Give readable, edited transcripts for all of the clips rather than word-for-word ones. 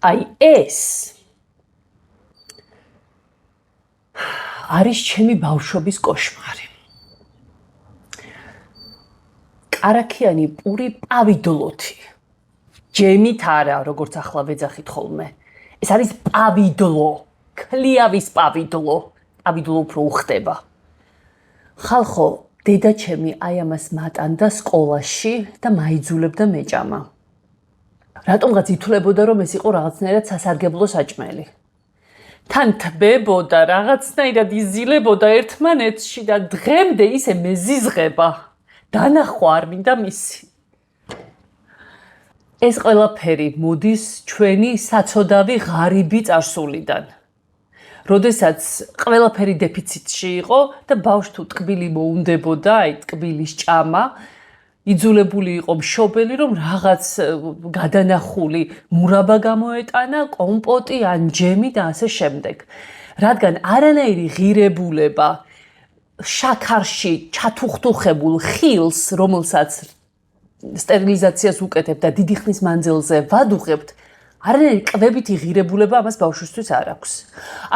აი ეს არის ჩემი ბავშვობის კოშმარი. კარაქიანი პური პავიდლოთი. ჯემით არა, როგორც ახლა ვეძახით ხოლმე. ეს არის პავიდლო, ქლიავის პავიდლო. პავიდლო უფრო უხდება. ხალხო, დედაჩემი აი ამას მატანდა სკოლაში და მაიძულებდა მეჭამა. რატომღაც ითვლებოდა, რომ ეს იყო რაღაცნაირად სასარგებლო საჭმელი. თან თბებოდა, რაღაცნაირად იზილებოდა ერთმანეთში და დღემდე ისე მეზიზღება. დანახვა არ მინდა მისი. ეს ყველაფერი მოდის ჩვენი საცოდავი ღარიბი წარსულიდან. როდესაც ყველაფერი დეფიციტში იყო და ბავშვს თუ ტკბილი მოუნდებოდა, აი ტკბილის ჭამა, იძულებული იყო მშობელი, რომ რაღაც გადანახული მურაბა გამოეტანა, კომპოტი ან ჯემი და ასე შემდეგ. რადგან არანაირი ღირებულება შაქარში ჩათუხთუხებულ ხილს, რომელსაც სტერილიზაციას უკეთებ და დიდი ხნის მანძილზე ვადუღებთ, არანაირი კვებითი ღირებულება ამას ბავშვისთვის არ აქვს.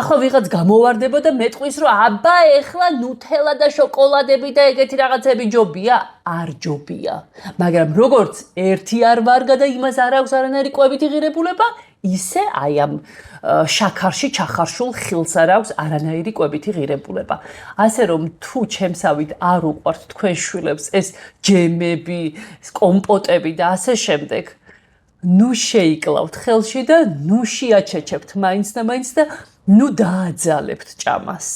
ახლა ვიღაც გამოვარდება და მეტყვის, რომ აბა ეხლა ნუთელა და შოკოლადები და ეგეთი რაღაცები ჯობია? არ ჯობია. მაგრამ როგორც ერთი არ ვარგა და იმას არ აქვს არანაირი კვებითი ღირებულება, ისე აი ამ შაქარში ჩახარშულ ხილს არ აქვს არანაირი კვებითი ღირებულება. ასე რომ თუ ჩემსავით არ უყვართ თქვენ შვილებს ეს ჯემები, კომპოტები და ასე შემდეგ, ნუ შეიკლავთ ხელში და ნუ შეაჩეჩებთ მაინც და ნუ დააძალებთ ჭამას.